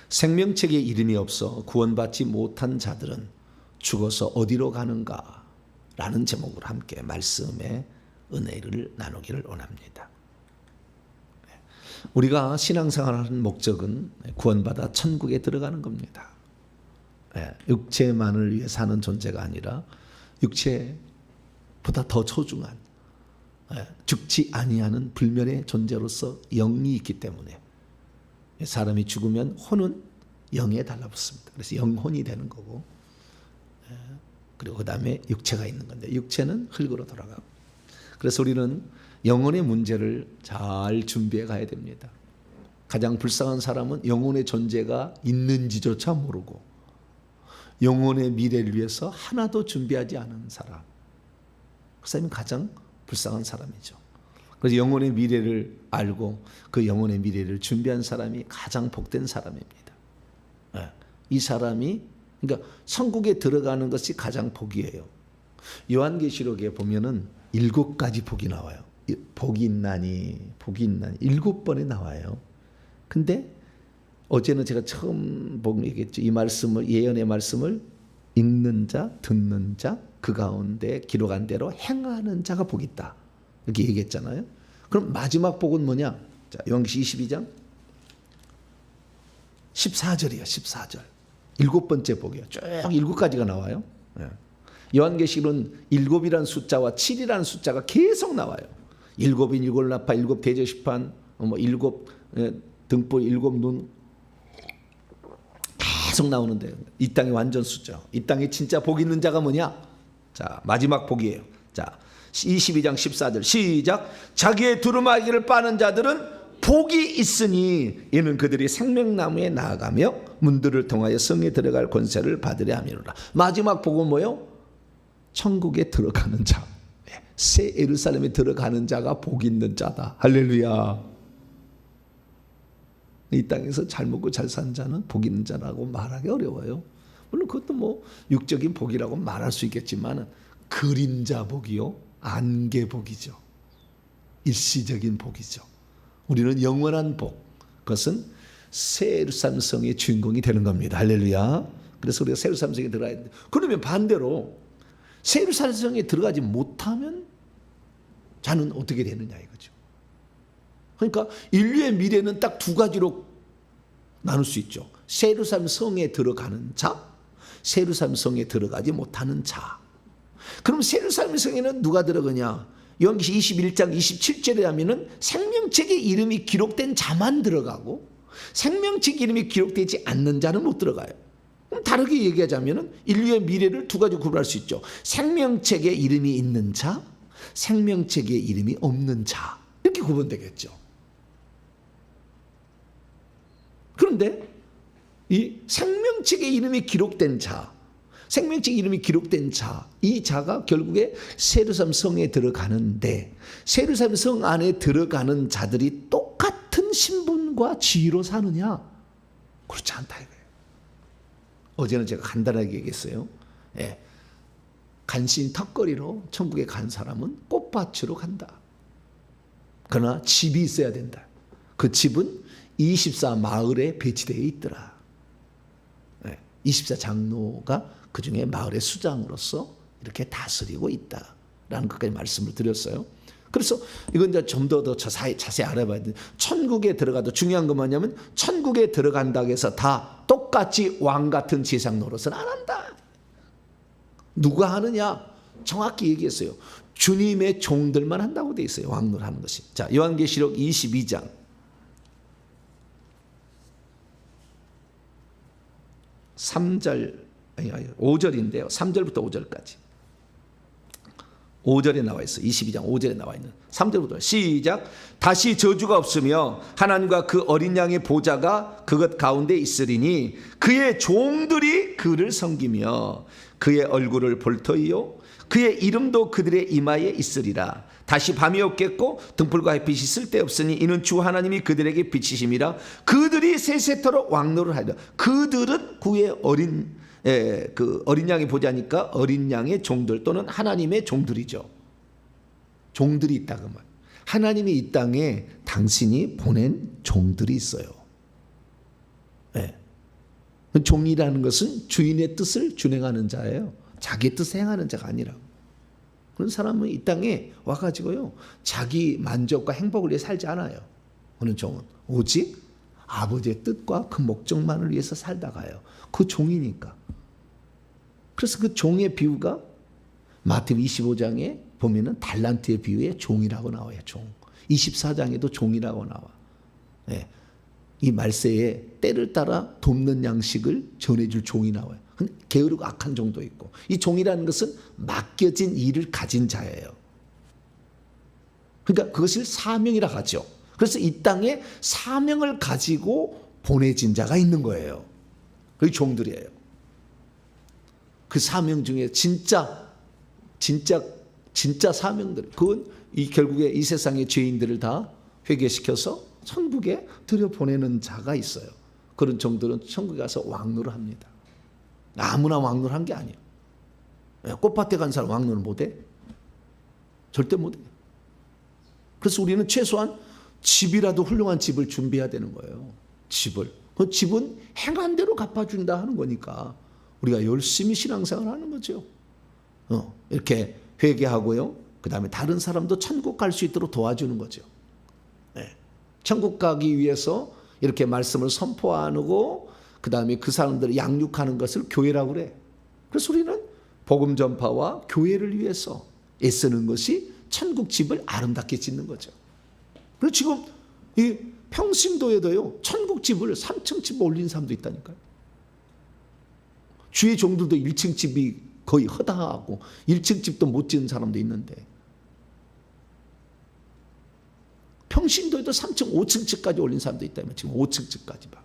생명책에 이름이 없어 구원받지 못한 자들은 죽어서 어디로 가는가? 라는 제목으로 함께 말씀의 은혜를 나누기를 원합니다. 우리가 신앙생활을 하는 목적은 구원받아 천국에 들어가는 겁니다. 육체만을 위해 사는 존재가 아니라 육체보다 더 소중한 죽지 아니하는 불멸의 존재로서 영이 있기 때문에 사람이 죽으면 혼은 영에 달라붙습니다. 그래서 영혼이 되는 거고, 그리고 그 다음에 육체가 있는 건데 육체는 흙으로 돌아가고. 그래서 우리는 영혼의 문제를 잘 준비해 가야 됩니다. 가장 불쌍한 사람은 영혼의 존재가 있는지조차 모르고 영혼의 미래를 위해서 하나도 준비하지 않은 사람, 그 사람이 가장 불쌍한 사람이죠. 그래서 영혼의 미래를 알고 그 영혼의 미래를 준비한 사람이 가장 복된 사람입니다. 이 사람이, 그러니까 천국에 들어가는 것이 가장 복이에요. 요한계시록에 보면은 7가지 복이 나와요. 복이 있나니 7번에 나와요. 근데 어제는 제가 처음 얘기했죠. 이 말씀을, 예언의 말씀을 읽는 자, 듣는 자, 그 가운데 기록한 대로 행하는 자가 복이 있다, 이렇게 얘기했잖아요. 그럼 마지막 복은 뭐냐? 자, 요한계시 22장 14절이에요. 14절. 7번째 복이에요. 쭉 7가지가 나와요. 요한계시록은 7이라는 숫자와 7이라는 숫자가 계속 나와요. 7인 7나파, 7 대제시판, 7 등불, 7눈 계속 나오는데 이 땅의 완전 숫자, 이 땅에 진짜 복 있는 자가 뭐냐? 자, 마지막 복이에요. 자, 22장 14절 시작. 자기의 두루마기를 빠는 자들은 복이 있으니 이는 그들이 생명나무에 나아가며 문들을 통하여 성에 들어갈 권세를 받으려 함이로라. 마지막 복은 뭐예요? 천국에 들어가는 자, 새 예루살렘에 들어가는 자가 복 있는 자다. 할렐루야. 이 땅에서 잘 먹고 잘 산 자는 복 있는 자라고 말하기 어려워요. 물론 그것도 뭐 육적인 복이라고 말할 수 있겠지만 그림자 복이요, 안개 복이죠. 일시적인 복이죠. 우리는 영원한 복, 그것은 새 예루살렘 성의 주인공이 되는 겁니다. 할렐루야. 그래서 우리가 새 예루살렘 성에 들어가야 됩니다. 그러면 반대로 새 예루살렘 성에 들어가지 못하면 자는 어떻게 되느냐 이거죠. 그러니까 인류의 미래는 딱 2가지로 나눌 수 있죠. 새 예루살렘 성에 들어가는 자, 새 예루살렘 성에 들어가지 못하는 자. 그럼 새 예루살렘 성에는 누가 들어가냐? 요한계시 21장 27절에 하면은 생명책에 이름이 기록된 자만 들어가고 생명책 이름이 기록되지 않는 자는 못 들어가요. 그럼 다르게 얘기하자면은 인류의 미래를 2가지 구분할 수 있죠. 생명책에 이름이 있는 자, 생명책에 이름이 없는 자, 이렇게 구분되겠죠. 그런데 이 생명책에 이름이 기록된 자, 생명책 이름이 기록된 자, 이 자가 결국에 새 예루살렘 성에 들어가는데 새 예루살렘 성 안에 들어가는 자들이 똑같은 신분과 지위로 사느냐? 그렇지 않다 이거예요. 어제는 제가 간단하게 얘기했어요. 간신 턱걸이로 천국에 간 사람은 꽃밭으로 간다. 그러나 집이 있어야 된다. 그 집은 24 마을에 배치되어 있더라. 24 장로가 그 중에 마을의 수장으로서 이렇게 다스리고 있다라는 것까지 말씀을 드렸어요. 그래서 이건 이제 좀 더 자세히 알아봐야 돼. 천국에 들어가도 중요한 건 뭐냐면 천국에 들어간다고 해서 다 똑같이 왕 같은 세상 노릇은 안 한다. 누가 하느냐? 정확히 얘기했어요. 주님의 종들만 한다고 돼 있어요. 왕노릇 하는 것이. 자, 요한계시록 22장 5절인데요. 3절부터 5절까지. 5절에 나와 있어. 22장 5절에 나와 있는 3절부터 시작. 다시 저주가 없으며 하나님과 그 어린 양의 보좌가 그것 가운데 있으리니 그의 종들이 그를 섬기며 그의 얼굴을 볼 터이요 그의 이름도 그들의 이마에 있으리라. 다시 밤이 없겠고 등불과 햇빛이 쓸데없으니 이는 주 하나님이 그들에게 빛이심이라. 그들이 세세토록 왕노를 하리라. 그들은 그의 그 어린 양이 보자니까 어린 양의 종들 또는 하나님의 종들이죠. 종들이 있다 그 말. 하나님이 이 땅에 당신이 보낸 종들이 있어요. 종이라는 것은 주인의 뜻을 준행하는 자예요. 자기 뜻을 행하는 자가 아니라고. 그런 사람은 이 땅에 와가지고요, 자기 만족과 행복을 위해 살지 않아요. 그런 종은 오직 아버지의 뜻과 그 목적만을 위해서 살다가요. 그 종이니까. 그래서 그 종의 비유가 마태복음 25장에 보면은 달란트의 비유에 종이라고 나와요. 종. 24장에도 종이라고 나와. 예. 이 말세에 때를 따라 돕는 양식을 전해줄 종이 나와요. 게으르고 악한 종도 있고, 이 종이라는 것은 맡겨진 일을 가진 자예요. 그러니까 그것을 사명이라 하죠. 그래서 이 땅에 사명을 가지고 보내진 자가 있는 거예요. 그게 종들이에요. 그 사명 중에 진짜 사명들, 그건 결국에 이 세상의 죄인들을 다 회개시켜서 천국에 들여보내는 자가 있어요. 그런 종들은 천국에 가서 왕노를 합니다. 아무나 왕노를 한 게 아니에요. 꽃밭에 간 사람 왕노를 못해? 절대 못해. 그래서 우리는 최소한 집이라도 훌륭한 집을 준비해야 되는 거예요. 집을. 그 집은 행한 대로 갚아준다 하는 거니까 우리가 열심히 신앙생활을 하는 거죠. 이렇게 회개하고요. 그 다음에 다른 사람도 천국 갈 수 있도록 도와주는 거죠. 네. 천국 가기 위해서 이렇게 말씀을 선포하고 그 다음에 그 사람들을 양육하는 것을 교회라고 그래. 그래서 우리는 복음 전파와 교회를 위해서 애쓰는 것이 천국 집을 아름답게 짓는 거죠. 그리고 지금 이 평신도에도요, 천국 집을 3층 집 올린 사람도 있다니까요. 주의 종들도 1층 집이 거의 허다하고 1층 집도 못 지은 사람도 있는데, 평신도에도 3층, 5층 집까지 올린 사람도 있다면 지금 5층 집까지 봐.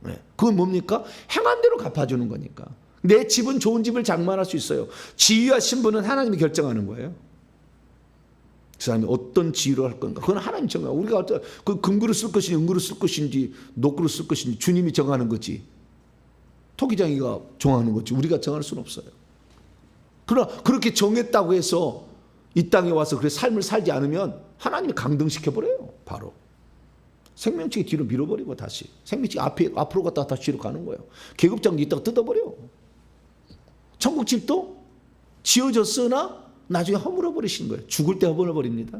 네. 그건 뭡니까? 행한 대로 갚아주는 거니까. 내 집은 좋은 집을 장만할 수 있어요. 지위와 신분은 하나님이 결정하는 거예요. 그 사람이 어떤 지위로 할 건가, 그건 하나님 정해요. 우리가 어떤 그 금그릇 쓸 것인지 은그릇 쓸 것인지 녹그릇 쓸 것인지 주님이 정하는 거지, 토기장이가 정하는 거지 우리가 정할 수는 없어요. 그러나 그렇게 정했다고 해서 이 땅에 와서 그래 삶을 살지 않으면 하나님이 강등시켜버려요. 바로 생명책이 뒤로 밀어버리고 다시 생명책이 앞으로 갔다가 다시 뒤로 가는 거예요. 계급장도 있다가 뜯어버려. 천국집도 지어졌으나 나중에 허물어버리신 거예요. 죽을 때 허물어버립니다.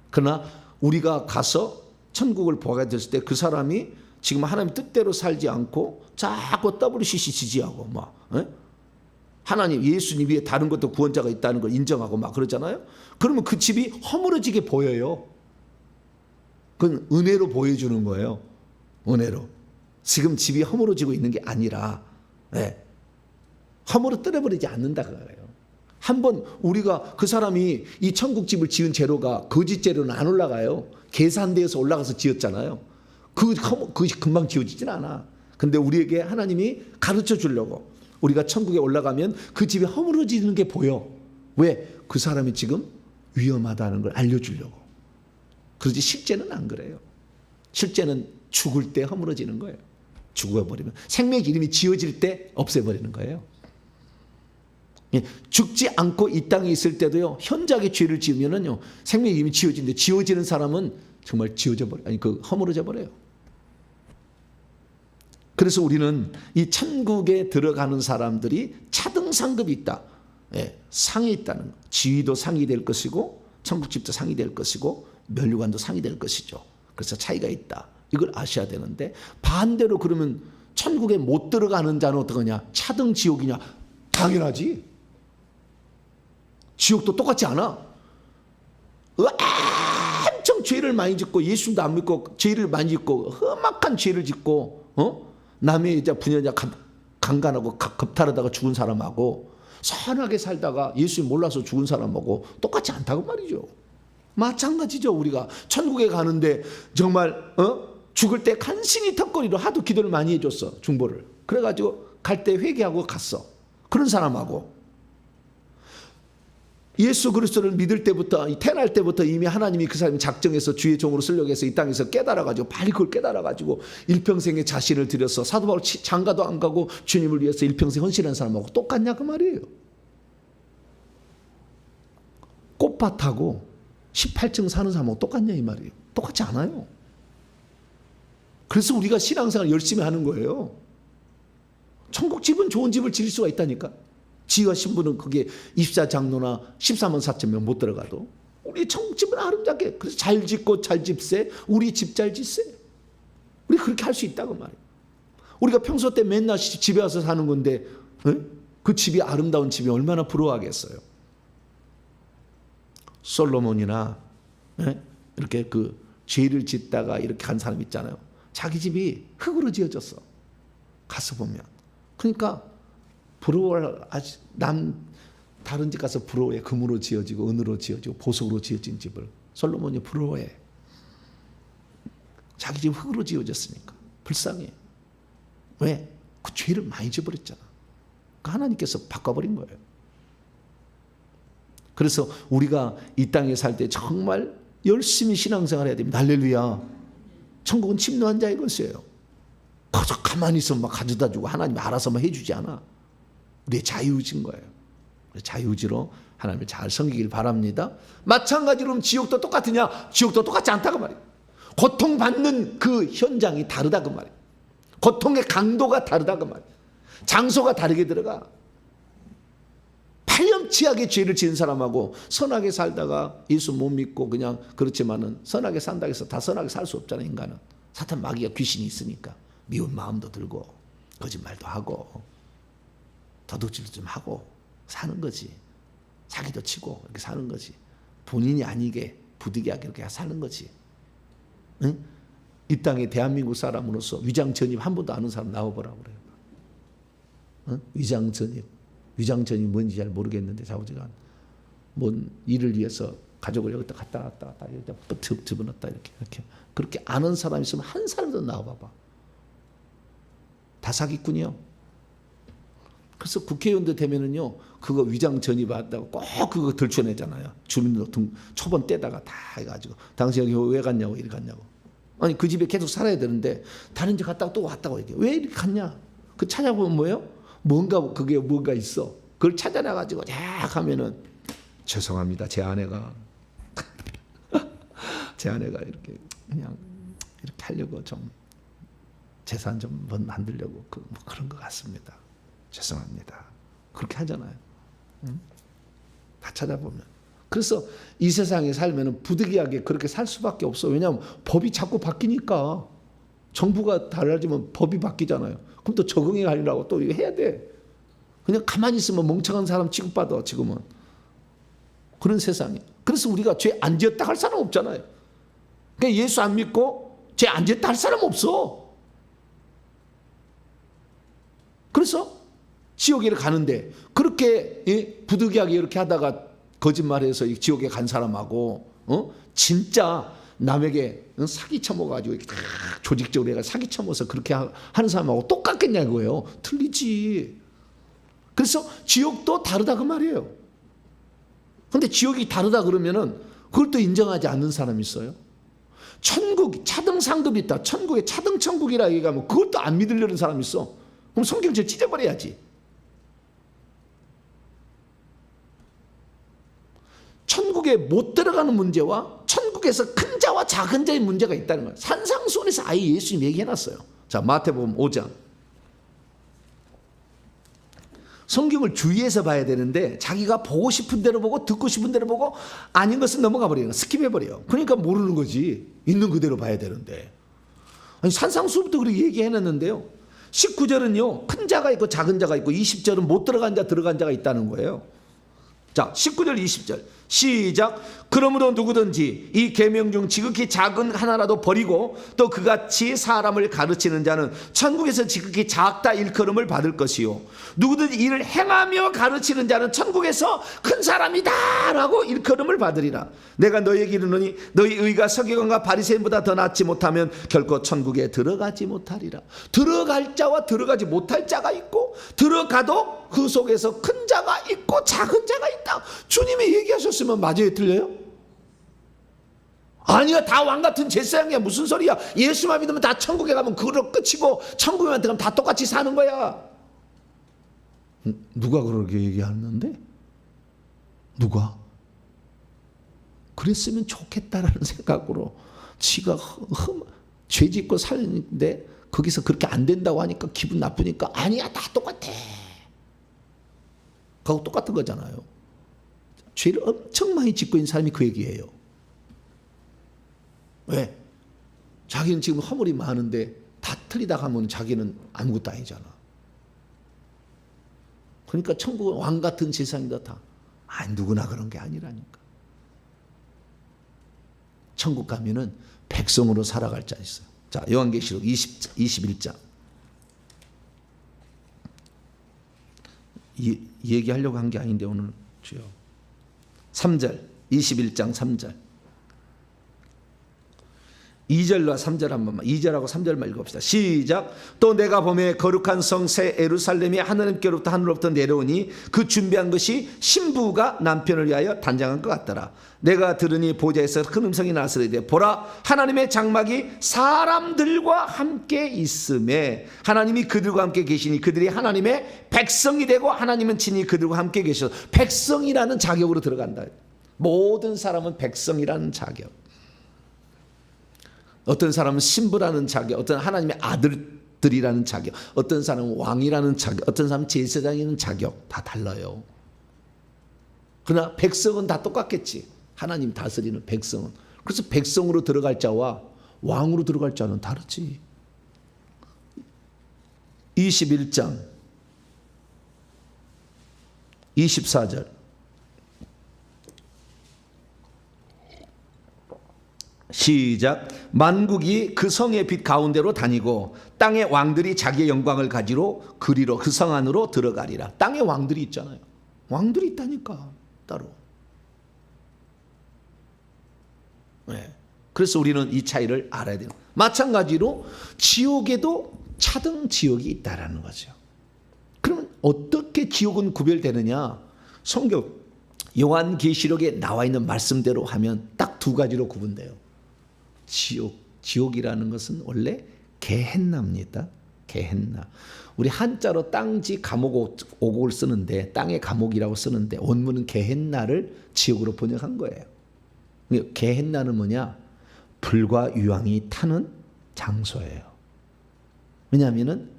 그러나 우리가 가서 천국을 보게 됐을 때 그 사람이 지금 하나님 뜻대로 살지 않고 자꾸 WCC 지지하고 막 하나님 예수님 위에 다른 것도 구원자가 있다는 걸 인정하고 막 그러잖아요. 그러면 그 집이 허물어지게 보여요. 그건 은혜로 보여주는 거예요. 은혜로. 지금 집이 허물어지고 있는 게 아니라 허물어뜨려버리지 않는다 그거예요. 한번 우리가 그 사람이 이 천국집을 지은 재료가 거짓 재료는 안 올라가요. 계산대에서 올라가서 지었잖아요. 그것이 금방 지어지진 않아. 근데 우리에게 하나님이 가르쳐 주려고 우리가 천국에 올라가면 그 집이 허물어지는 게 보여. 왜? 그 사람이 지금 위험하다는 걸 알려주려고. 그러지 실제는 안 그래요. 실제는 죽을 때 허물어지는 거예요. 죽어버리면 생명의 이름이 지어질 때 없애버리는 거예요. 죽지 않고 이 땅에 있을 때도요, 현저하게 죄를 지으면은요, 생명의 이름이 지어지는데 지어지는 사람은 정말 지어져 버려, 허물어져 버려요. 그래서 우리는 이 천국에 들어가는 사람들이 차등 상급이 있다. 상이 있다는 거. 지위도 상이 될 것이고 천국집도 상이 될 것이고 면류관도 상이 될 것이죠. 그래서 차이가 있다. 이걸 아셔야 되는데, 반대로 그러면 천국에 못 들어가는 자는 어떡하냐? 차등 지옥이냐? 당연하지. 지옥도 똑같지 않아. 엄청 죄를 많이 짓고 예수님도 안 믿고 죄를 많이 짓고 험악한 죄를 짓고 남의 이제 부녀자 강간하고 겁탈하다가 죽은 사람하고 선하게 살다가 예수님 몰라서 죽은 사람하고 똑같지 않다고 말이죠. 마찬가지죠. 우리가 천국에 가는데 정말 죽을 때 간신히 턱걸이로 하도 기도를 많이 해줬어. 중보를. 그래가지고 갈 때 회개하고 갔어. 그런 사람하고 예수 그리스도를 믿을 때부터, 태어날 때부터 이미 하나님이 그 사람이 작정해서 주의 종으로 쓰려고 해서 이 땅에서 깨달아가지고 빨리 그걸 깨달아가지고 일평생의 자신을 들여서 사도 바울 장가도 안 가고 주님을 위해서 일평생 헌신한 사람하고 똑같냐 그 말이에요. 꽃밭하고 18층 사는 사람하고 똑같냐 이 말이에요. 똑같지 않아요. 그래서 우리가 신앙생활 열심히 하는 거예요. 천국 집은 좋은 집을 지을 수가 있다니까. 지와 신부는 거기에 24장로나 14만 4천 명 못 들어가도 우리 천국 집은 아름답게, 그래서 잘 짓고 잘 집세, 우리 집 잘 짓세. 우리 그렇게 할 수 있다고 말이에요. 우리가 평소 때 맨날 집에 와서 사는 건데 그 집이 아름다운 집이 얼마나 부러워하겠어요. 솔로몬이나 이렇게 그 죄를 짓다가 이렇게 간 사람 있잖아요. 자기 집이 흙으로 지어졌어. 가서 보면. 그러니까 부러워할, 다른 집 가서 부러워해. 금으로 지어지고 은으로 지어지고 보석으로 지어진 집을 솔로몬이 부러워해. 자기 집 흙으로 지어졌으니까 불쌍해. 왜? 그 죄를 많이 지어버렸잖아. 그러니까 하나님께서 바꿔버린 거예요. 그래서 우리가 이 땅에 살 때 정말 열심히 신앙생활 해야 됩니다. 할렐루야. 천국은 침노한 자의 것이에요. 거기서 가만히 있으면 막 가져다 주고 하나님이 알아서 막 해주지 않아. 우리의 자유의지인 거예요. 자유의지로 하나님을 잘 섬기길 바랍니다. 마찬가지로 지옥도 똑같으냐? 지옥도 똑같지 않다고 말이에요. 고통받는 그 현장이 다르다고 말이에요. 고통의 강도가 다르다고 말이에요. 장소가 다르게 들어가. 파렴치하게 죄를 지은 사람하고 선하게 살다가 예수 못 믿고 그냥 그렇지만은 선하게 산다고 해서 다 선하게 살 수 없잖아요. 인간은 사탄 마귀가 귀신이 있으니까 미운 마음도 들고 거짓말도 하고 도둑질도 좀 하고 사는 거지. 사기도 치고 이렇게 사는 거지. 본인이 아니게 부득이하게 이렇게 사는 거지. 응? 이 땅에 대한민국 사람으로서 위장 전입 한 번도 아는 사람 나와보라고 그래요. 응? 위장 전입. 위장 전입이 뭔지 잘 모르겠는데 좌우지간 뭔 일을 위해서 가족을 여기다 갔다 왔다 여기다 집어넣었다 이렇게 그렇게 아는 사람이 있으면 한 사람도 나와봐봐. 다 사기꾼이요. 그래서 국회의원도 되면은요 그거 위장 전입한다고 꼭 그거 들춰내잖아요. 주민등록 초본 떼다가 다 해가지고 당신 여기 왜 갔냐고 이렇게 갔냐고. 아니 그 집에 계속 살아야 되는데 다른 집 갔다가 또 왔다고 얘기해. 왜 이렇게 갔냐? 그 찾아보면 뭐예요? 그게 뭔가 있어. 그걸 찾아내가지고 쫙 하면은 죄송합니다. 제 아내가 이렇게 그냥 이렇게 하려고 좀 재산 좀 만들려고 뭐 그런 것 같습니다. 죄송합니다. 그렇게 하잖아요. 응? 다 찾아보면. 그래서 이 세상에 살면은 부득이하게 그렇게 살 수밖에 없어. 왜냐하면 법이 자꾸 바뀌니까. 정부가 달라지면 법이 바뀌잖아요. 그럼 또 적응해 가려고 또 이거 해야 돼. 그냥 가만히 있으면 멍청한 사람 취급받아 지금은. 그런 세상이야. 그래서 우리가 죄 안 지었다 할 사람 없잖아요. 그러니까 예수 안 믿고 죄 안 지었다 할 사람 없어. 그래서 지옥에 가는데 그렇게 부득이하게 이렇게 하다가 거짓말해서 지옥에 간 사람하고 진짜 남에게 사기 쳐먹어가지고 조직적으로 해가 사기 쳐먹어서 그렇게 하는 사람하고 똑같겠냐고요. 틀리지. 그래서 지옥도 다르다 그 말이에요. 그런데 지옥이 다르다 그러면은 그걸 또 인정하지 않는 사람이 있어요. 천국 차등 상급이 있다. 천국에 차등 천국이라 얘기하면 그것도 안 믿으려는 사람이 있어. 그럼 성경책 찢어버려야지. 천국에 못 들어가는 문제와 천국에서 큰 자와 작은 자의 문제가 있다는 거예요. 산상수훈에서 아예 예수님이 얘기해놨어요. 자, 마태복음 5장. 성경을 주의해서 봐야 되는데 자기가 보고 싶은 대로 보고 듣고 싶은 대로 보고 아닌 것은 넘어가 버리는 거야. 스킵해버려. 그러니까 모르는 거지. 있는 그대로 봐야 되는데. 아니, 산상수훈부터 그렇게 얘기해놨는데요. 19절은요. 큰 자가 있고 작은 자가 있고 20절은 못 들어간 자 들어간 자가 있다는 거예요. 자, 19절 20절 시작. 그러므로 누구든지 이 계명 중 지극히 작은 하나라도 버리고 또 그같이 사람을 가르치는 자는 천국에서 지극히 작다 일컬음을 받을 것이요 누구든지 이를 행하며 가르치는 자는 천국에서 큰 사람이다 라고 일컬음을 받으리라. 내가 너희에게 이르노니 너희 의가 서기관과 바리새인보다 더 낫지 못하면 결코 천국에 들어가지 못하리라. 들어갈 자와 들어가지 못할 자가 있고 들어가도 그 속에서 큰 자가 있고 작은 자가 있다. 주님이 얘기하셨으면 맞아요, 틀려요? 아니야, 다 왕같은 제사장이야. 무슨 소리야. 예수만 믿으면 다 천국에 가면 그걸로 끝이고 천국에 가면 다 똑같이 사는 거야. 누가 그렇게 얘기하는데? 누가? 그랬으면 좋겠다라는 생각으로 지가 죄 짓고 살는데 거기서 그렇게 안 된다고 하니까 기분 나쁘니까 아니야 다 똑같아. 그거 똑같은 거잖아요. 죄를 엄청 많이 짓고 있는 사람이 그 얘기예요. 왜? 자기는 지금 허물이 많은데 다 틀리다 하면 자기는 아무것도 아니잖아. 그러니까 천국은 왕 같은 세상이다 다. 누구나 그런 게 아니라니까. 천국 가면은 백성으로 살아갈 자 있어요. 자, 요한계시록 21장. 얘기하려고 한 게 아닌데 오늘 주요. 3절, 21장 3절. 2절과 3절 한 번만, 2절하고 3절만 읽읍시다. 시작. 또 내가 보매 거룩한 성 새 예루살렘이 하나님께로부터 하늘로부터 내려오니 그 준비한 것이 신부가 남편을 위하여 단장한 것 같더라. 내가 들으니 보좌에서 큰 음성이 나서리되 보라 하나님의 장막이 사람들과 함께 있음에 하나님이 그들과 함께 계시니 그들이 하나님의 백성이 되고 하나님은 친히 그들과 함께 계셔서 백성이라는 자격으로 들어간다. 모든 사람은 백성이라는 자격. 어떤 사람은 신부라는 자격, 어떤 하나님의 아들들이라는 자격, 어떤 사람은 왕이라는 자격, 어떤 사람은 제사장이라는 자격 다 달라요. 그러나 백성은 다 똑같겠지. 하나님 다스리는 백성은. 그래서 백성으로 들어갈 자와 왕으로 들어갈 자는 다르지. 21장 24절. 시작. 만국이 그 성의 빛 가운데로 다니고 땅의 왕들이 자기의 영광을 가지러 그리로 그 성 안으로 들어가리라. 땅의 왕들이 있잖아요. 왕들이 있다니까 따로. 네. 그래서 우리는 이 차이를 알아야 돼요. 마찬가지로 지옥에도 차등 지옥이 있다라는 거죠. 그러면 어떻게 지옥은 구별되느냐? 성경 요한계시록에 나와 있는 말씀대로 하면 딱 두 가지로 구분돼요. 지옥이라는 것은 원래 게헨나입니다. 게헨나. 우리 한자로 땅지 감옥 오곡을 쓰는데 땅의 감옥이라고 쓰는데 원문은 게헨나를 지옥으로 번역한 거예요. 게헨나는 뭐냐? 불과 유황이 타는 장소예요. 왜냐하면은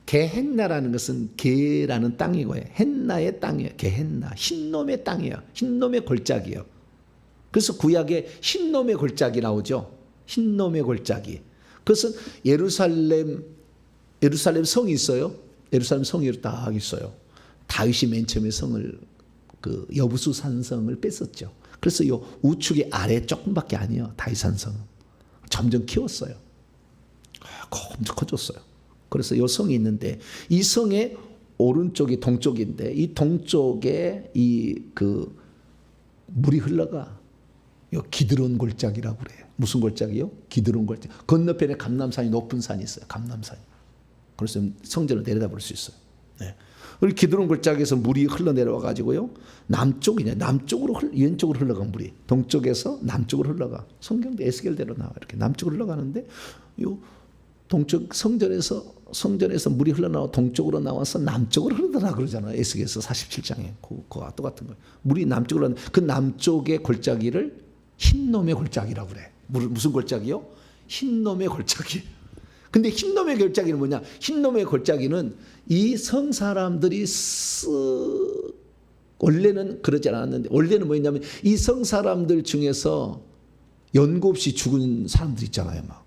게헨나라는 것은 게라는 땅이고요. 헨나의 땅이에요. 게헨나. 흰놈의 땅이에요. 흰놈의 골짜기예요. 그래서 구약에 흰놈의 골짜기 나오죠. 흰놈의 골짜기. 그것은 예루살렘 성이 있어요. 예루살렘 성이 딱 있어요. 다윗이 맨 처음에 성을 그 여부수 산성을 뺐었죠. 그래서 요 우측의 아래 조금밖에 아니에요. 다윗 산성은 점점 키웠어요. 엄청 커졌어요. 그래서 요 성이 있는데 이 성의 오른쪽이 동쪽인데 이 동쪽에 이 그 물이 흘러가. 요 기드론 골짜기라고 그래요. 무슨 골짜기요? 기드론 골짜기. 건너편에 감람산이 높은 산이 있어요. 감람산이. 그래서 성전을 내려다볼 수 있어요. 네. 우리 기드론 골짜기에서 물이 흘러내려와 가지고요. 남쪽으로 왼쪽으로 흘러간 물이 동쪽에서 남쪽으로 흘러가. 성경도 에스겔대로 나와 이렇게 남쪽으로 흘러가는데 요 동쪽 성전에서 물이 흘러나와 동쪽으로 나와서 남쪽으로 흐르더라 그러잖아요. 에스겔서 47장에 그거와 똑같은 거예요. 물이 남쪽으로 흐르는 그 남쪽의 골짜기를 흰놈의 골짜기라고 그래. 무슨 골짜기요? 흰놈의 골짜기. 근데 흰놈의 골짜기는 뭐냐? 흰놈의 골짜기는 이 성 사람들이 원래는 그러지 않았는데 원래는 뭐였냐면 이 성 사람들 중에서 연고 없이 죽은 사람들 있잖아요. 막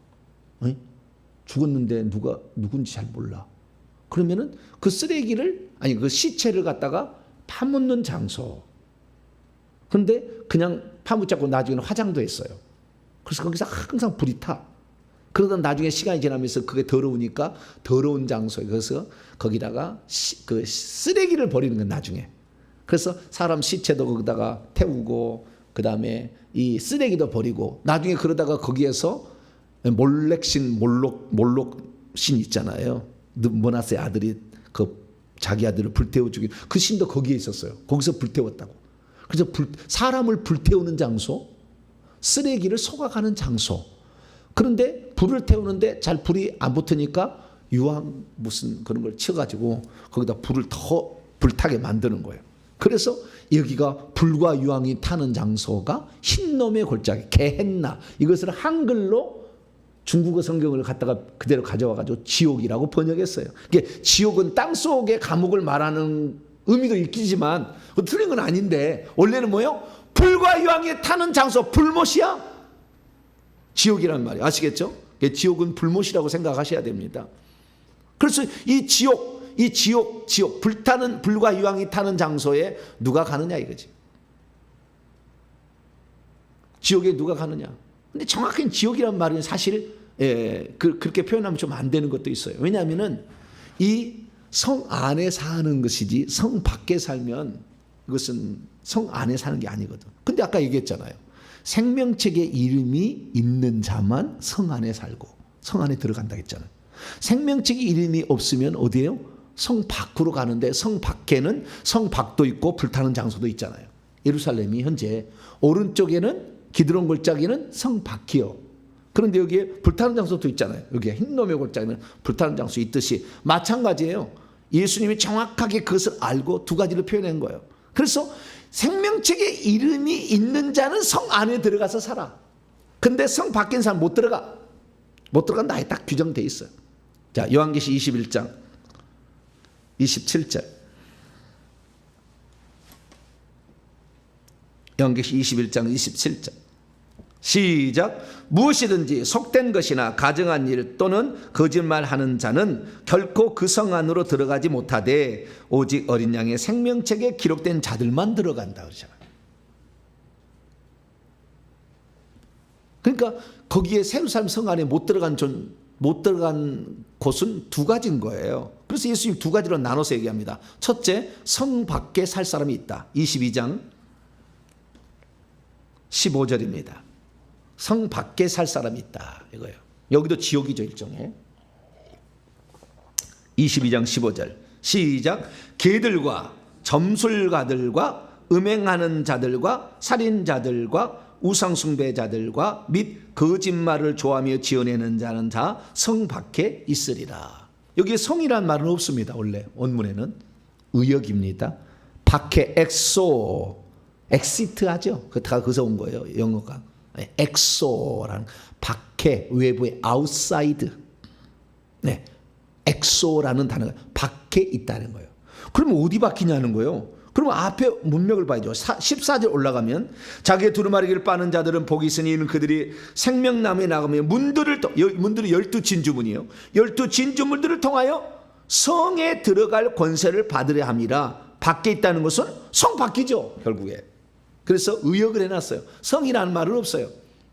죽었는데 누군지 잘 몰라. 그러면은 그 쓰레기를 그 시체를 갖다가 파묻는 장소. 근데 그냥 파묻자고 나중에는 화장도 했어요. 그래서 거기서 항상 불이 타. 그러다 나중에 시간이 지나면서 그게 더러우니까 더러운 장소에 그래서 거기다가 그 쓰레기를 버리는 건 나중에. 그래서 사람 시체도 거기다가 태우고 그다음에 이 쓰레기도 버리고 나중에 그러다가 거기에서 몰록신 있잖아요. 므낫세 아들이 그 자기 아들을 불태워 죽인 그 신도 거기에 있었어요. 거기서 불태웠다고. 그래서 사람을 불태우는 장소, 쓰레기를 속아가는 장소. 그런데 불을 태우는데 잘 불이 안 붙으니까 유황 무슨 그런 걸 치워가지고 거기다 불을 더 불타게 만드는 거예요. 그래서 여기가 불과 유황이 타는 장소가 흰놈의 골짜기, 게헨나. 이것을 한글로 중국어 성경을 갖다가 그대로 가져와가지고 지옥이라고 번역했어요. 이게 지옥은 땅속의 감옥을 말하는 의미도 있지만 틀린 건 아닌데 원래는 뭐예요? 불과 유황이 타는 장소, 불못이야. 지옥이란 말이에요. 아시겠죠? 지옥은 불못이라고 생각하셔야 됩니다. 그래서 이 지옥, 불타는 불과 유황이 타는 장소에 누가 가느냐 이거지. 지옥에 누가 가느냐. 근데 정확히 지옥이란 말은 사실 그렇게 표현하면 좀 안 되는 것도 있어요. 왜냐하면은 이 성 안에 사는 것이지 성 밖에 살면 그것은 성 안에 사는 게 아니거든. 근데 아까 얘기했잖아요. 생명책에 이름이 있는 자만 성 안에 살고 성 안에 들어간다 했잖아요. 생명책에 이름이 없으면 어디예요? 성 밖으로 가는데 성 밖에는 성 밖도 있고 불타는 장소도 있잖아요. 예루살렘이 현재 오른쪽에는 기드론 골짜기는 성 밖이요. 그런데 여기에 불타는 장소도 있잖아요. 여기에 흰놈의 골짜기는 불타는 장소 있듯이 마찬가지예요. 예수님이 정확하게 그것을 알고 두 가지를 표현한 거예요. 그래서 생명책에 이름이 있는 자는 성 안에 들어가서 살아. 근데 성 밖에 있는 사람 못 들어가. 못 들어간다. 아예 딱 규정돼 있어요. 자, 요한계시 21장 27절. 요한계시 21장 27절. 시작. 무엇이든지 속된 것이나 가증한 일 또는 거짓말하는 자는 결코 그 성 안으로 들어가지 못하되 오직 어린 양의 생명책에 기록된 자들만 들어간다 그러잖아요. 그러니까 거기에 예루살렘 성 안에 못 들어간 곳은 두 가지인 거예요. 그래서 예수님 두 가지로 나눠서 얘기합니다. 첫째, 성 밖에 살 사람이 있다. 22장 15절입니다. 성 밖에 살 사람이 있다 이거예요. 여기도 지옥이죠 일종의. 22장 15절 시작. 개들과 점술가들과 음행하는 자들과 살인자들과 우상숭배자들과 및 거짓말을 좋아하며 지어내는 자는 다 성 밖에 있으리라. 여기에 성이란 말은 없습니다. 원래 원문에는 의역입니다. 밖에 엑시트 하죠. 다 거기서 온 거예요. 영어가. 엑소라는 밖에, 외부의 outside. 네, 엑소라는 단어가 밖에 있다는 거예요. 그러면 어디 밖이냐는 거예요. 그러면 앞에 문맥을 봐야죠. 14절 올라가면 자기의 두루마리를 빠는 자들은 복이 있으니 이는 그들이 생명나무에 나가면 문들이 12진주문이에요. 12진주문들을 통하여 성에 들어갈 권세를 받으려 함이라. 밖에 있다는 것은 성 밖이죠 결국에. 그래서 의역을 해놨어요. 성이라는 말은 없어요.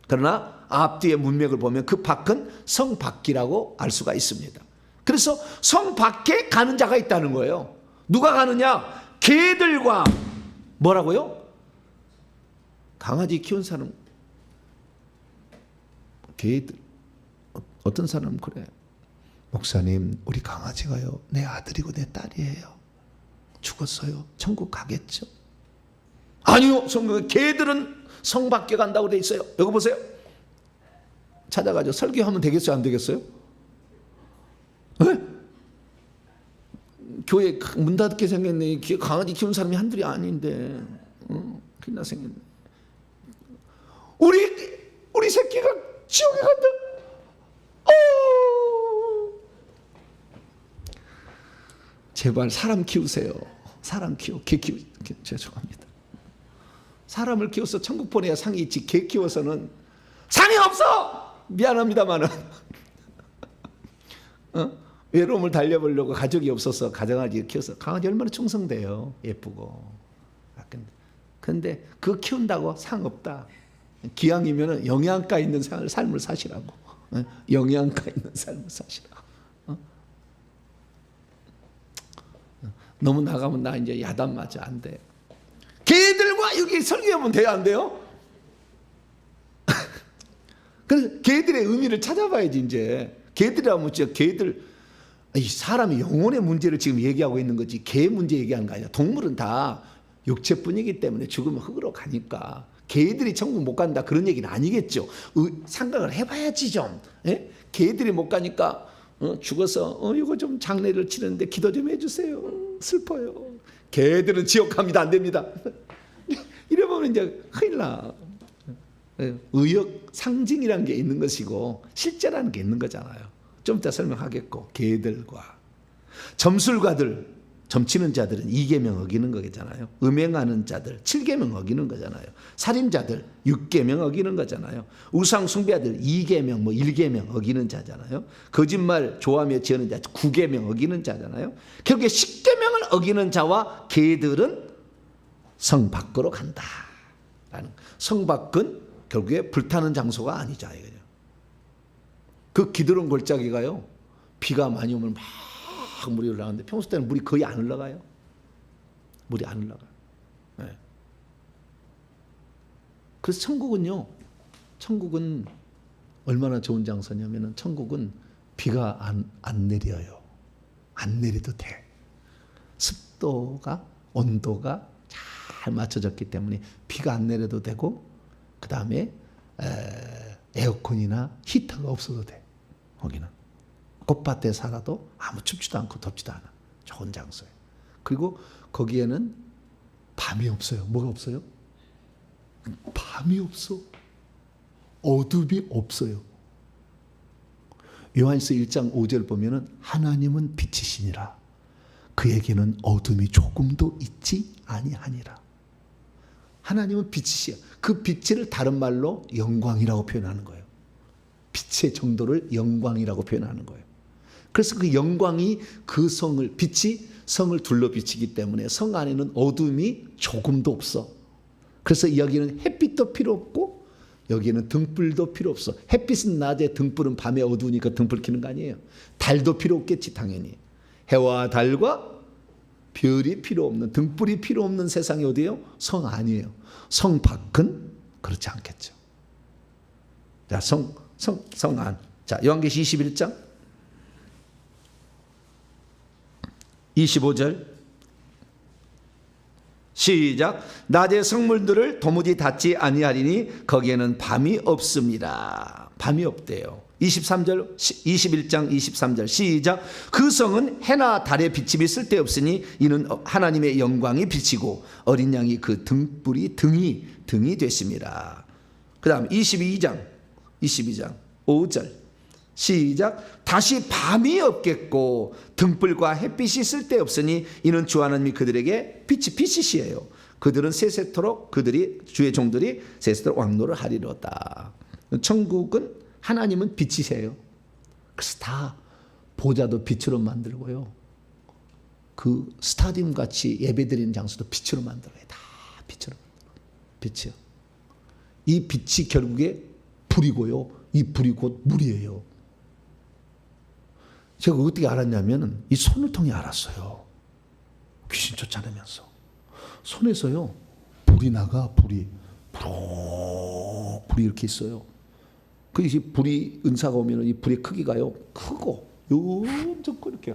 그러나 앞뒤의 문맥을 보면 그 밖은 성 밖이라고 알 수가 있습니다. 그래서 성 밖에 가는 자가 있다는 거예요. 누가 가느냐? 개들과 뭐라고요? 강아지 키운 사람. 개들. 어떤 사람은 그래. 목사님, 우리 강아지가요 내 아들이고 내 딸이에요. 죽었어요. 천국 가겠죠? 아니요. 성경에 개들은 성 밖에 간다고 돼 있어요. 여기 보세요. 찾아가지고 설교하면 되겠어요? 안 되겠어요? 네? 교회 문 닫게 생겼네. 강아지 키우는 사람이 한둘이 아닌데. 큰일 생겼네. 우리 새끼가 지옥에 간다. 제발 사람 키우세요. 사람 개 죄송합니다. 사람을 키워서 천국 보내야 상이 있지 개 키워서는 상이 없어. 미안합니다만은 외로움을 달래보려고 가족이 없어서 가정아지 키워서 강아지 얼마나 충성돼요. 예쁘고. 근데 그거 키운다고 상 없다. 기왕이면 영양가 있는 삶을 사시라고. 영양가 있는 삶을 사시라고. 너무 나가면 나 이제 야단 맞아. 안 돼. 개들과 여기 설교하면 돼요? 안 돼요? 그래서 개들의 의미를 찾아봐야지 이제. 개들이라면 진짜 개들, 이 사람이 영혼의 문제를 지금 얘기하고 있는 거지 개 문제 얘기하는 거 아니야. 동물은 다 육체뿐이기 때문에 죽으면 흙으로 가니까 개들이 천국 못 간다 그런 얘기는 아니겠죠. 생각을 해봐야지 좀. 예? 개들이 못 가니까 죽어서 이거 좀 장례를 치르는데 기도 좀 해주세요. 슬퍼요. 개들은 지옥 갑니다. 안 됩니다. 이러면 이제 큰일 나. 의역 상징이라는 게 있는 것이고 실제라는 게 있는 거잖아요. 좀 이따 설명하겠고, 개들과 점술가들, 점치는 자들은 2계명 어기는 거잖아요. 음행하는 자들 7계명 어기는 거잖아요. 살인자들 6계명 어기는 거잖아요. 우상 숭배자들 2계명 1계명 어기는 자잖아요. 거짓말 좋아하며 지어는 자 9계명 어기는 자잖아요. 결국에 10계명을 어기는 자와 개들은 성 밖으로 간다. 성 밖은 결국에 불타는 장소가 아니자 이거죠. 그 기드론 골짜기가요, 비가 많이 오면 막 물이 올라가는데 평소 때는 물이 거의 안 올라가요. 물이 안 올라가요. 네. 그래서 천국은 얼마나 좋은 장소냐면은 천국은 비가 안 내려요. 안 내려도 돼. 습도가, 온도가 잘 맞춰졌기 때문에 비가 안 내려도 되고, 그 다음에 에어컨이나 히터가 없어도 돼. 거기는 꽃밭에 살아도 아무 춥지도 않고 덥지도 않아. 좋은 장소예요. 그리고 거기에는 밤이 없어요. 뭐가 없어요? 밤이 없어. 어둠이 없어요. 요한일서 1장 5절 보면은 하나님은 빛이시니라. 그에게는 어둠이 조금도 있지 아니하니라. 하나님은 빛이시야. 그 빛을 다른 말로 영광이라고 표현하는 거예요. 빛의 정도를 영광이라고 표현하는 거예요. 그래서 그 영광이 그 성을, 빛이 성을 둘러 비치기 때문에 성 안에는 어둠이 조금도 없어. 그래서 여기는 햇빛도 필요 없고 여기는 등불도 필요 없어. 햇빛은 낮에, 등불은 밤에 어두우니까 등불 켜는 거 아니에요. 달도 필요 없겠지 당연히. 해와 달과 별이 필요 없는, 등불이 필요 없는 세상이 어디예요? 성 안이에요. 성 밖은 그렇지 않겠죠. 자, 성 안. 자, 요한계시 21장 25절 시작. 낮의 성물들을 도무지 닫지 아니하리니 거기에는 밤이 없습니다. 밤이 없대요. 23절 21장 23절 시작. 그 성은 해나 달의 비침이 쓸데없으니 이는 하나님의 영광이 비치고 어린 양이 그 등불이 등이 되십니다. 그 다음 22장 5절 시작. 다시 밤이 없겠고 등불과 햇빛이 쓸데없으니 이는 주 하나님이 그들에게 빛이시에요. 그들은 세세토록 주의 종들이 세세토록 왕노를 하리로다. 천국은 하나님은 빛이세요. 그래서 다 보좌도 빛으로 만들고요. 그 스타디움 같이 예배드리는 장소도 빛으로 만들어요. 다 빛으로. 빛이요. 이 빛이 결국에 불이고요. 이 불이 곧 물이에요. 제가 어떻게 알았냐면 이 손을 통해 알았어요. 귀신 쫓아내면서 손에서요 불이 나가. 불이 이렇게 있어요. 그 불이 은사가 오면 이 불의 크기가요 크고 엄청 커 이렇게.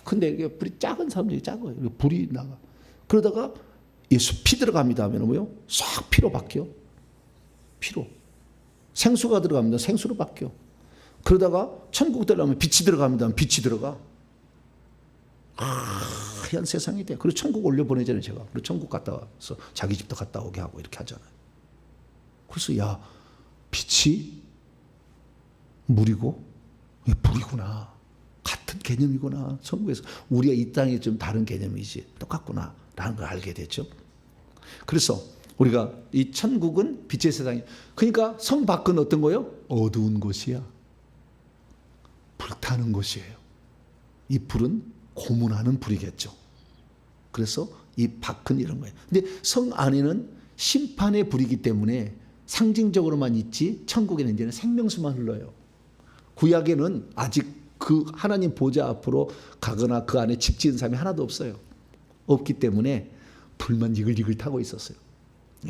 근데 이게 불이 작은 사람들이 작아요. 불이 나가. 그러다가 예수 피 들어갑니다 하면 뭐요? 싹 피로 바뀌어. 피로. 생수가 들어갑니다. 생수로 바뀌어. 그러다가 천국 들어가면 빛이 들어갑니다. 빛이 들어가. 하얀 세상이 돼. 그리고 천국 올려보내잖아요, 제가. 그리고 천국 갔다 와서 자기 집도 갔다 오게 하고 이렇게 하잖아요. 그래서 야, 빛이 물이고 이게 불이구나. 같은 개념이구나. 천국에서 우리가 이 땅에 좀 다른 개념이지 똑같구나 라는 걸 알게 됐죠. 그래서 우리가 이 천국은 빛의 세상이. 그러니까 성 밖은 어떤 거예요? 어두운 곳이야. 불타는 곳이에요. 이 불은 고문하는 불이겠죠. 그래서 이 밖은 이런 거예요. 근데 성 안에는 심판의 불이기 때문에 상징적으로만 있지 천국에는 이제는 생명수만 흘러요. 구약에는 아직 그 하나님 보좌 앞으로 가거나 그 안에 집 지은 사람이 하나도 없어요. 없기 때문에 불만 이글이글 타고 있었어요.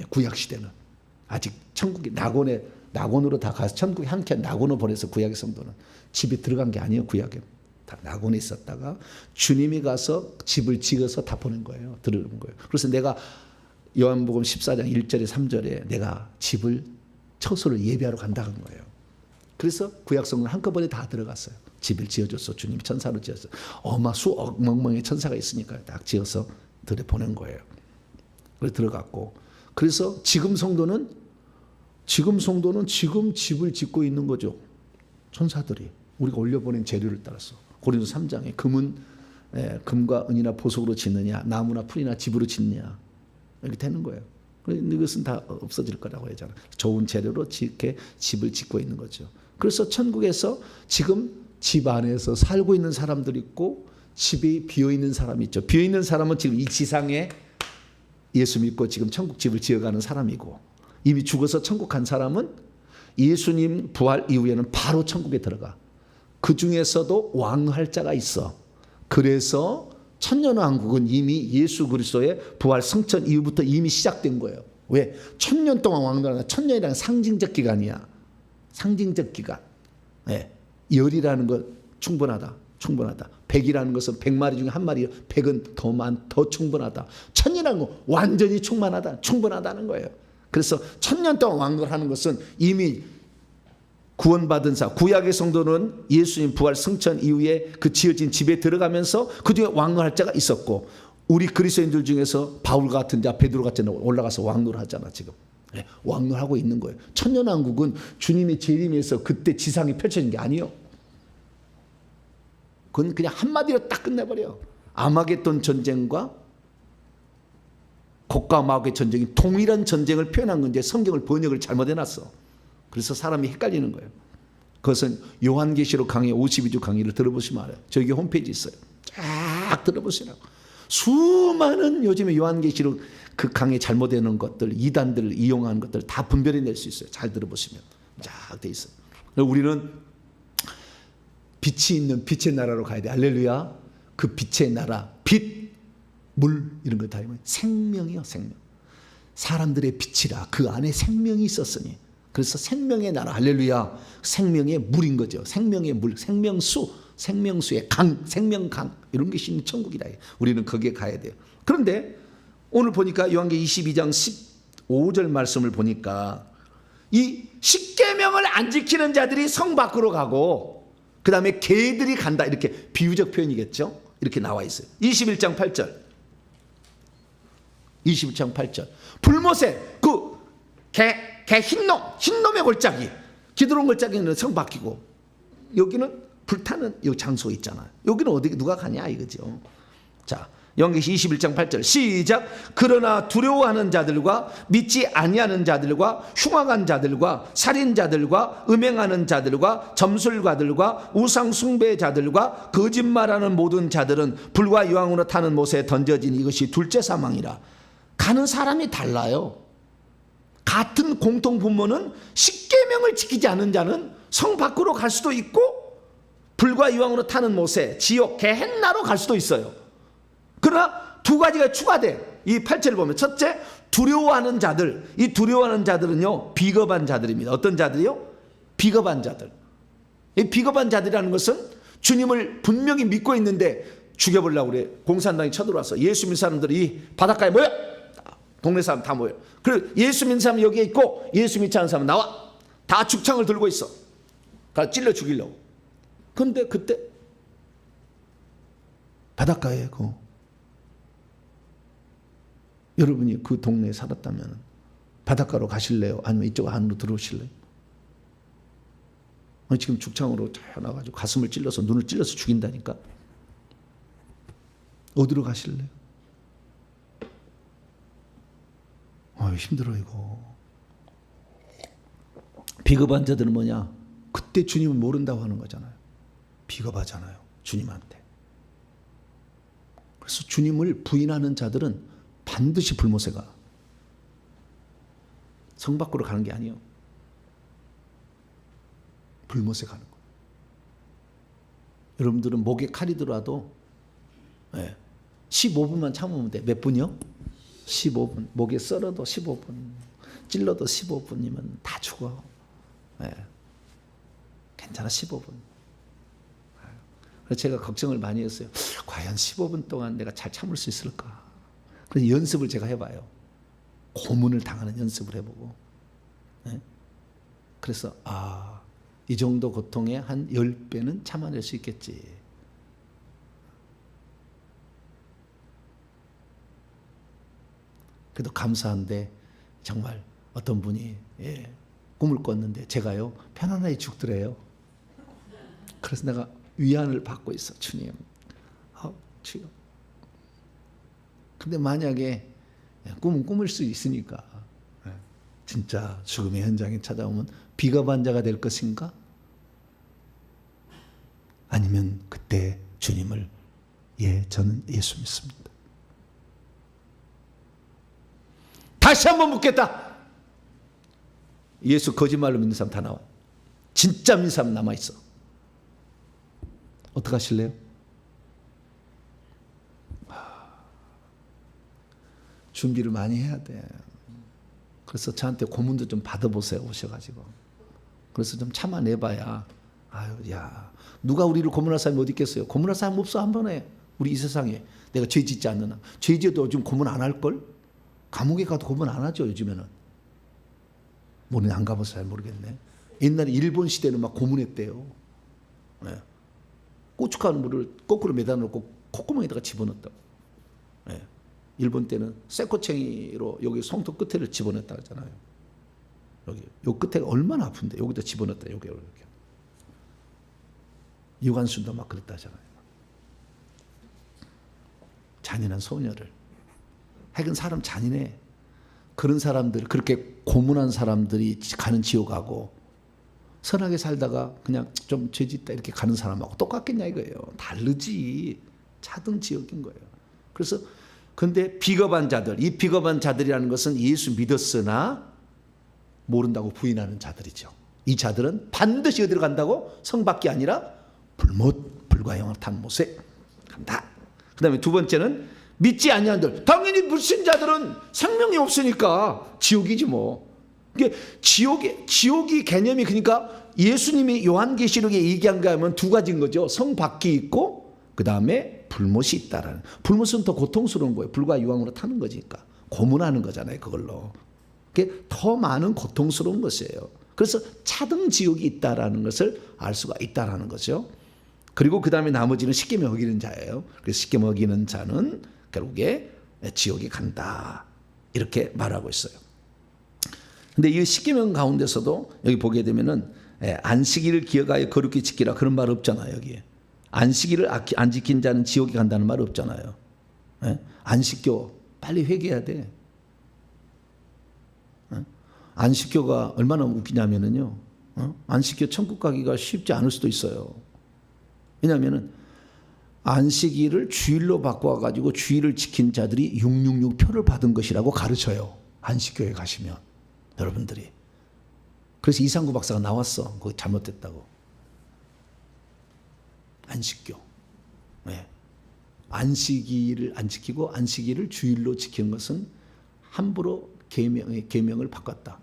구약 시대는 아직 천국이 낙원으로 다 가서 천국에 한켠 낙원으로 보내서 구약의 성도는 집에 들어간 게 아니에요. 구약에 다 낙원에 있었다가 주님이 가서 집을 지어서 다 보낸 거예요. 들어온 거예요. 그래서 내가 요한복음 14장 1절에 3절에 내가 집을 처소를 예배하러 간다는 거예요. 그래서 구약 성도는 한꺼번에 다 들어갔어요. 집을 지어줬어. 주님이 천사로 지었어. 수억 멍멍의 천사가 있으니까 딱 지어서 들여보낸 거예요. 그래서 들어갔고, 그래서 지금 성도는 지금 성도는 지금 집을 짓고 있는 거죠. 천사들이 우리가 올려보낸 재료를 따라서. 고린도 3장에 금과 은이나 보석으로 짓느냐, 나무나 풀이나 집으로 짓느냐, 이렇게 되는 거예요. 이것은 다 없어질 거라고 하잖아요. 좋은 재료로 이렇게 집을 짓고 있는 거죠. 그래서 천국에서 지금 집 안에서 살고 있는 사람들이 있고 집이 비어있는 사람이 있죠. 비어있는 사람은 지금 이 지상에 예수 믿고 지금 천국 집을 지어가는 사람이고, 이미 죽어서 천국 간 사람은 예수님 부활 이후에는 바로 천국에 들어가. 그 중에서도 왕할 자가 있어. 그래서 천년왕국은 이미 예수 그리스도의 부활 승천 이후부터 이미 시작된 거예요. 왜? 1000년 동안 왕노라는, 1000년이라는 상징적 기간이야. 상징적 기간. 네. 열이라는 건 충분하다. 100이라는 것은 100마리 중에 한 마리, 100은 더 충분하다. 1000이라는 건 완전히 충분하다는 거예요. 그래서 1000년 동안 왕노하는 것은 이미 구원받은 구약의 성도는 예수님 부활 승천 이후에 그 지어진 집에 들어가면서 그중에 왕노할 자가 있었고, 우리 그리스도인들 중에서 바울 같은 자, 베드로 같은 자 올라가서 왕노를 하잖아. 지금 왕노하고 있는 거예요. 천년왕국은 주님의 재림에서 그때 지상이 펼쳐진 게 아니에요. 그건 그냥 한마디로 딱 끝내버려. 아마겟돈 전쟁과 곡과 마곡의 전쟁이 동일한 전쟁을 표현한 건데 성경을 번역을 잘못해놨어. 그래서 사람이 헷갈리는 거예요. 그것은 요한계시록 강의 52주 강의를 들어보시면 알아요. 저기 홈페이지 있어요. 쫙 들어보시라고. 수많은 요즘에 요한계시록 그 강의 잘못되는 것들, 이단들을 이용하는 것들 다 분별해낼 수 있어요. 잘 들어보시면 쫙 돼 있어요. 우리는 빛이 있는 빛의 나라로 가야 돼. 할렐루야. 그 빛의 나라, 빛, 물 이런 거 다 있으면 생명이요, 생명. 사람들의 빛이라 그 안에 생명이 있었으니. 그래서 생명의 나라, 할렐루야. 생명의 물인 거죠. 생명의 물, 생명수의 강, 생명강 이런 것이 있는 천국이다. 우리는 거기에 가야 돼요. 그런데 오늘 보니까 요한계시록 22장 15절 말씀을 보니까 이 십계명을 안 지키는 자들이 성 밖으로 가고 그 다음에 개들이 간다, 이렇게 비유적 표현이겠죠. 이렇게 나와 있어요. 21장 8절. 21장 8절. 불못에 그 흰놈의 골짜기, 기드론 골짜기는 성 밖이고, 여기는 불타는 이 장소 있잖아요. 여기는 어디 누가 가냐 이거죠. 자, 요한계시록 21장 8절 시작. 그러나 두려워하는 자들과 믿지 아니하는 자들과 흉악한 자들과 살인자들과 음행하는 자들과 점술가들과 우상 숭배자들과 거짓말하는 모든 자들은 불과 유황으로 타는 못에 던져진 이것이 둘째 사망이라. 가는 사람이 달라요. 같은 공통 분모는 십계명을 지키지 않은 자는 성 밖으로 갈 수도 있고 불과 유황으로 타는 못에 지옥 게헨나로 갈 수도 있어요. 그러나 두 가지가 추가돼. 이 8절을 보면 첫째, 두려워하는 자들. 이 두려워하는 자들은요, 비겁한 자들입니다. 어떤 자들이요? 비겁한 자들. 이 비겁한 자들이라는 것은 주님을 분명히 믿고 있는데 죽여보려고 그래. 공산당이 쳐들어와서 예수 믿는 사람들이 바닷가에 모여. 동네 사람 다 모여. 그리고 예수 믿는 사람 여기에 있고 예수 믿지 않는 사람은 나와. 다 죽창을 들고 있어. 가 찔러 죽이려고. 근데 그때 바닷가에 여러분이 그 동네에 살았다면 바닷가로 가실래요? 아니면 이쪽 안으로 들어오실래요? 아니, 지금 죽창으로 나와가지고 가슴을 찔러서 눈을 찔러서 죽인다니까. 어디로 가실래요? 힘들어 이거. 비겁한 자들은 뭐냐? 그때 주님을 모른다고 하는 거잖아요. 비겁하잖아요, 주님한테. 그래서 주님을 부인하는 자들은 반드시 불못에 가. 성 밖으로 가는 게 아니에요. 불못에 가는 거예요. 여러분들은 목에 칼이 들어와도 15분만 참으면 돼. 몇 분이요? 15분. 목에 썰어도 15분, 찔러도 15분이면 다 죽어. 괜찮아, 15분. 그래서 제가 걱정을 많이 했어요. 과연 15분 동안 내가 잘 참을 수 있을까? 그래서 연습을 제가 해봐요. 고문을 당하는 연습을 해보고. 그래서 이 정도 고통에 한 10배는 참아낼 수 있겠지. 그래도 감사한데 정말 어떤 분이 꿈을 꿨는데 제가요 편안하게 죽더래요. 그래서 내가 위안을 받고 있어. 주님, 주여. 근데 만약에 꿈은 꿈일 수 있으니까 진짜 죽음의 현장에 찾아오면 비겁한 자가 될 것인가? 아니면 그때 주님을 저는 예수 믿습니다. 다시 한번 묻겠다. 예수 거짓말로 믿는 사람 다 나와. 진짜 믿는 사람 남아있어. 어떡하실래요? 준비를 많이 해야 돼. 그래서 저한테 고문도 좀 받아보세요. 오셔가지고. 그래서 좀 참아내봐야 누가 우리를 고문할 사람이 어디 있겠어요? 고문할 사람 없어. 한 번에 우리 이 세상에 내가 죄 짓지 않는 한. 죄 지어도 요즘 고문 안 할걸? 감옥에 가도 고문 안 하죠 요즘에는. 모르네. 안 가봐서 잘 모르겠네. 옛날에 일본 시대는 막 고문했대요. 네. 고춧가루 물을 거꾸로 매다 놓고 콧구멍에다가 집어넣었다고. 네. 일본 때는 쇠꼬챙이로 여기 손톱 끝에를 집어넣었다 하잖아요. 여기 요 끝에가 얼마나 아픈데 여기다 집어넣었다. 여기 이렇게. 유관순도 막 그랬다 하잖아요. 잔인한 소녀를. 하여간 사람 잔인해. 그런 사람들, 그렇게 고문한 사람들이 가는 지옥하고 선하게 살다가 그냥 좀 죄짓다 이렇게 가는 사람하고 똑같겠냐 이거예요. 다르지. 차등 지옥인 거예요. 그래서 근데 비겁한 자들, 이 비겁한 자들이라는 것은 예수 믿었으나 모른다고 부인하는 자들이죠. 이 자들은 반드시 어디로 간다고? 성밖에 아니라 불과 영원한 탄 못에 간다. 그 다음에 두 번째는 믿지 아니한 들. 당연히 불신자들은 생명이 없으니까 지옥이지 뭐. 이게 지옥이 개념이 그러니까 예수님이 요한계시록에 얘기한 거 하면 두 가지인 거죠. 성 밖이 있고 그 다음에 불못이 있다라는. 불못은 더 고통스러운 거예요. 불과 유황으로 타는 거니까. 고문하는 거잖아요. 그걸로. 그게 더 많은 고통스러운 것이에요. 그래서 차등 지옥이 있다라는 것을 알 수가 있다라는 거죠. 그리고 그 다음에 나머지는 십계명 어기는 자예요. 그래서 십계명 어기는 자는 결국에 지옥에 간다. 이렇게 말하고 있어요. 근데 이 십계명 가운데서도 여기 보게 되면은 안식일을 기억하여 거룩히 지키라 그런 말 없잖아요. 여기에. 안식일을 안 지킨 자는 지옥에 간다는 말 없잖아요. 안식교 빨리 회개해야 돼. 안식교가 얼마나 웃기냐면은요. 안식교 천국 가기가 쉽지 않을 수도 있어요. 왜냐하면은 안식일을 주일로 바꿔가지고 주일을 지킨 자들이 666표를 받은 것이라고 가르쳐요. 안식교에 가시면 여러분들이. 그래서 이상구 박사가 나왔어. 그거 잘못됐다고. 안식교. 네. 안식일을 안 지키고 안식일을 주일로 지키는 것은 함부로 계명을 바꿨다.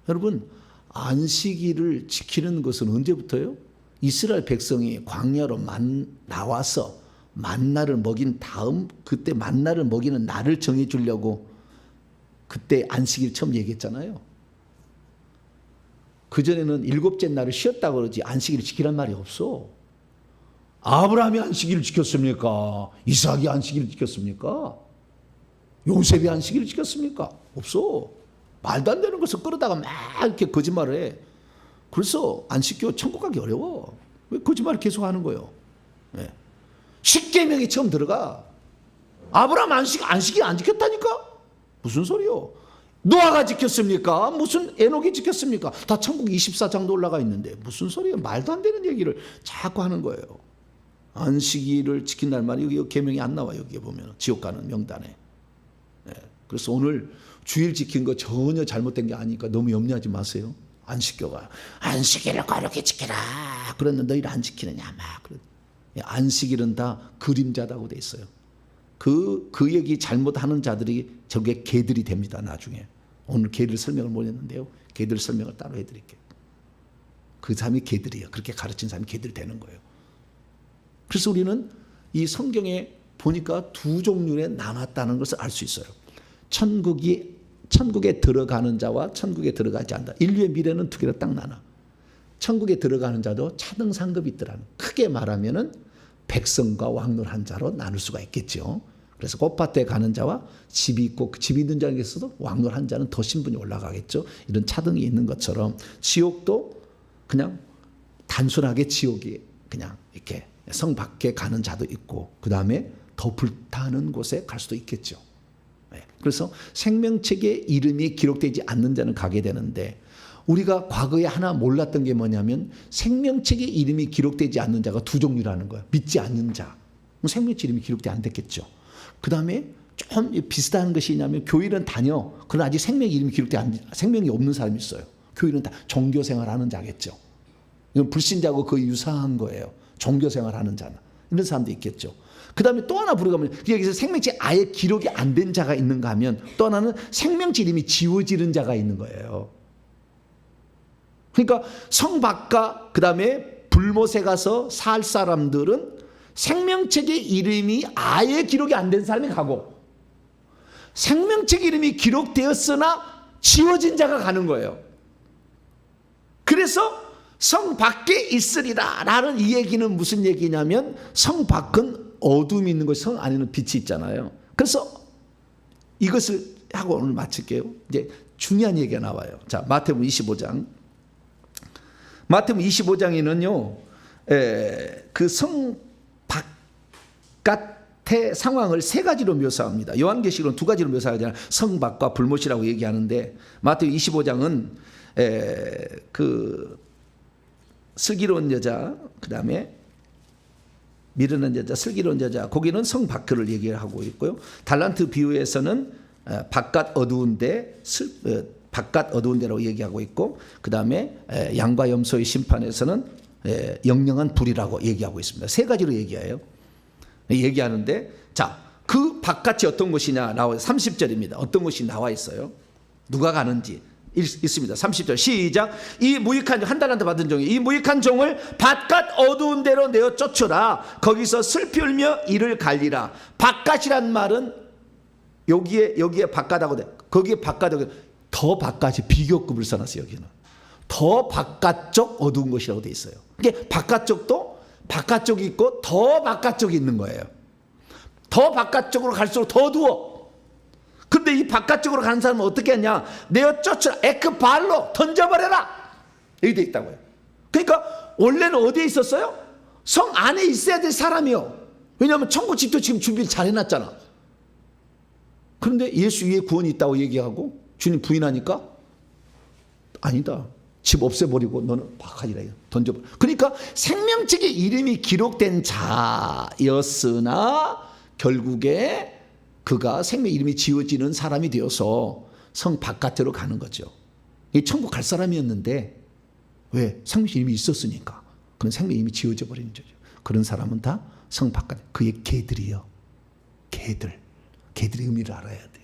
여러분 안식일을 지키는 것은 언제부터요? 이스라엘 백성이 광야로 나와서 만나를 먹인 다음 그때 만나를 먹이는 날을 정해 주려고 그때 안식일 처음 얘기했잖아요. 그전에는 일곱째 날을 쉬었다고 그러지 안식일을 지키란 말이 없어. 아브라함이 안식일을 지켰습니까? 이삭이 안식일을 지켰습니까? 요셉이 안식일을 지켰습니까? 없어. 말도 안 되는 것을 끌어다가 막 이렇게 거짓말을 해. 그래서 안식교 천국 가기 어려워. 왜 거짓말을 계속 하는 거예요? 네. 십계명이 처음 들어가. 아브라함 안식일 안 지켰다니까? 무슨 소리요? 노아가 지켰습니까? 무슨 에녹이 지켰습니까? 다 천국 24장도 올라가 있는데 무슨 소리예요? 말도 안 되는 얘기를 자꾸 하는 거예요. 안식일을 지킨다는 말이 여기 계명이 안 나와요. 여기에 보면 지옥 가는 명단에. 네. 그래서 오늘 주일 지킨 거 전혀 잘못된 게 아니니까 너무 염려하지 마세요. 안식교가 안식일을 거룩히 지키라. 그런데 너희를 안 지키느냐 막. 안식일은 다 그림자다고 돼 있어요. 그 얘기 잘못하는 자들이 저게 개들이 됩니다. 나중에. 오늘 개들 설명을 못 했는데요. 개들 설명을 따로 해드릴게요. 그 사람이 개들이에요. 그렇게 가르친 사람이 개들이 되는 거예요. 그래서 우리는 이 성경에 보니까 두 종류에 나눴다는 것을 알 수 있어요. 천국에 들어가는 자와 천국에 들어가지 않는다. 인류의 미래는 두 개로 딱 나눠. 천국에 들어가는 자도 차등 상급이 있더라는. 크게 말하면은 백성과 왕노한 자로 나눌 수가 있겠죠. 그래서 꽃밭에 가는 자와 집이 있고 그 집이 있는 자에게서도 왕노한 자는 더 신분이 올라가겠죠. 이런 차등이 있는 것처럼 지옥도 그냥 단순하게 지옥이 그냥 이렇게 성 밖에 가는 자도 있고 그 다음에 더 불타는 곳에 갈 수도 있겠죠. 그래서 생명책에 이름이 기록되지 않는 자는 가게 되는데 우리가 과거에 하나 몰랐던 게 뭐냐면 생명책에 이름이 기록되지 않는 자가 두 종류라는 거예요. 믿지 않는 자. 생명책 이름이 기록되지 안 됐겠죠. 그 다음에 좀 비슷한 것이 있냐면 교회는 다녀. 그러나 아직 생명 이름이 생명이 없는 사람이 있어요. 교회는 다 종교생활 하는 자겠죠. 이건 불신자하고 거의 유사한 거예요. 종교생활 하는 자는. 이런 사람도 있겠죠. 그 다음에 또 하나 부르가면 여기서 생명책 아예 기록이 안 된 자가 있는가 하면 또 하나는 생명책 이름이 지워지는 자가 있는 거예요. 그러니까 성 밖과 그 다음에 불못에 가서 살 사람들은 생명책의 이름이 아예 기록이 안 된 사람이 가고 생명책 이름이 기록되었으나 지워진 자가 가는 거예요. 그래서 성 밖에 있으리라 라는 이 얘기는 무슨 얘기냐면 성 밖은 어둠이 있는 것이 성 안에는 빛이 있잖아요. 그래서 이것을 하고 오늘 마칠게요. 이제 중요한 얘기가 나와요. 자, 마태복음 25장. 마태복음 25장에는요, 그 성 바깥의 상황을 세 가지로 묘사합니다. 요한계시록은 두 가지로 묘사하잖아요. 성 밖과 불못이라고 얘기하는데 마태복음 25장은 그 슬기로운 여자, 그 다음에 미르는 여자, 슬기로운 여자, 거기는 성 밖을 얘기하고 있고요. 달란트 비유에서는 바깥 어두운 데라고 얘기하고 있고, 그 다음에 양과 염소의 심판에서는 영영한 불이라고 얘기하고 있습니다. 세 가지로 얘기하는데, 자, 그 바깥이 어떤 곳이냐 나와 30절입니다. 어떤 곳이 나와 있어요. 누가 가는지 있습니다. 30절 시작. 이 무익한 한 달란트 받은 종이 이 무익한 종을 바깥 어두운 데로 내어 쫓으라. 거기서 슬피 울며 이를 갈리라. 바깥이란 말은 여기에 바깥하고 거기에 바깥하고 더 바깥이 비교급을 써놨어요. 여기는 더 바깥쪽 어두운 곳이라고 돼 있어요. 이게 바깥쪽도 바깥쪽이 있고 더 바깥쪽이 있는 거예요. 더 바깥쪽으로 갈수록 더 어두워. 근데 이 바깥쪽으로 가는 사람은 어떻게 하냐? 내어 쫓으라. 에크발로 던져버려라. 여기 돼 있다고요. 그러니까 원래는 어디에 있었어요? 성 안에 있어야 될 사람이요. 왜냐하면 천국 집도 지금 준비를 잘 해놨잖아. 그런데 예수 위에 구원이 있다고 얘기하고 주님 부인하니까 아니다. 집 없애버리고 너는 박하리라 던져버려. 그러니까 생명책에 이름이 기록된 자였으나 결국에 그가 생명 이름이 지워지는 사람이 되어서 성 바깥으로 가는 거죠. 이 천국 갈 사람이었는데 왜? 생명 이름이 있었으니까. 그런 생명 이름이 지워져 버리는 거죠. 그런 사람은 다 성 바깥. 그의 개들이요. 개들의 의미를 알아야 돼.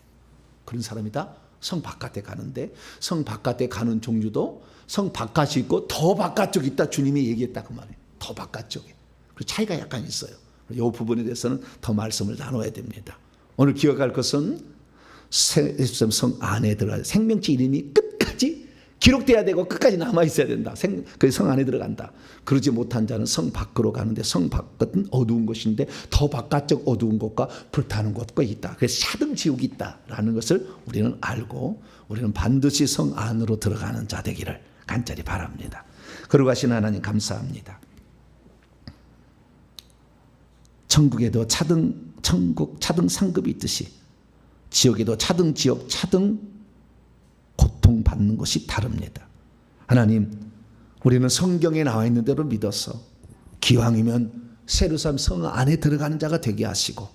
그런 사람이 다 성 바깥에 가는데 성 바깥에 가는 종류도 성 바깥이 있고 더 바깥쪽이 있다. 주님이 얘기했다 그 말이에요. 더 바깥쪽에. 그 차이가 약간 있어요. 이 부분에 대해서는 더 말씀을 나눠야 됩니다. 오늘 기억할 것은 성 안에 들어가 생명체 이름이 끝까지 기록돼야 되고 끝까지 남아 있어야 된다. 그 성 안에 들어간다. 그러지 못한 자는 성 밖으로 가는데 성 밖은 어두운 곳인데 더 바깥쪽 어두운 곳과 불타는 곳과 있다. 그래서 차등 지옥이 있다라는 것을 우리는 알고 우리는 반드시 성 안으로 들어가는 자 되기를 간절히 바랍니다. 거룩하신 하나님 감사합니다. 천국에도 천국 차등 상급이 있듯이 지옥에도 차등 지옥 차등 고통받는 것이 다릅니다. 하나님, 우리는 성경에 나와 있는 대로 믿어서 기왕이면 세르살렘 성 안에 들어가는 자가 되게 하시고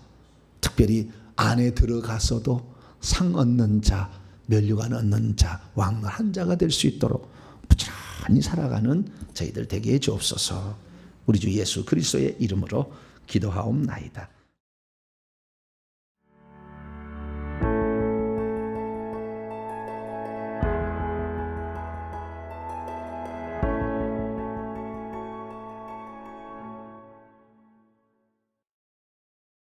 특별히 안에 들어가서도 상 얻는 자, 면류관 얻는 자, 왕한 자가 될 수 있도록 부지런히 살아가는 저희들 되게 해 주옵소서. 우리 주 예수 그리스도의 이름으로 기도하옵나이다.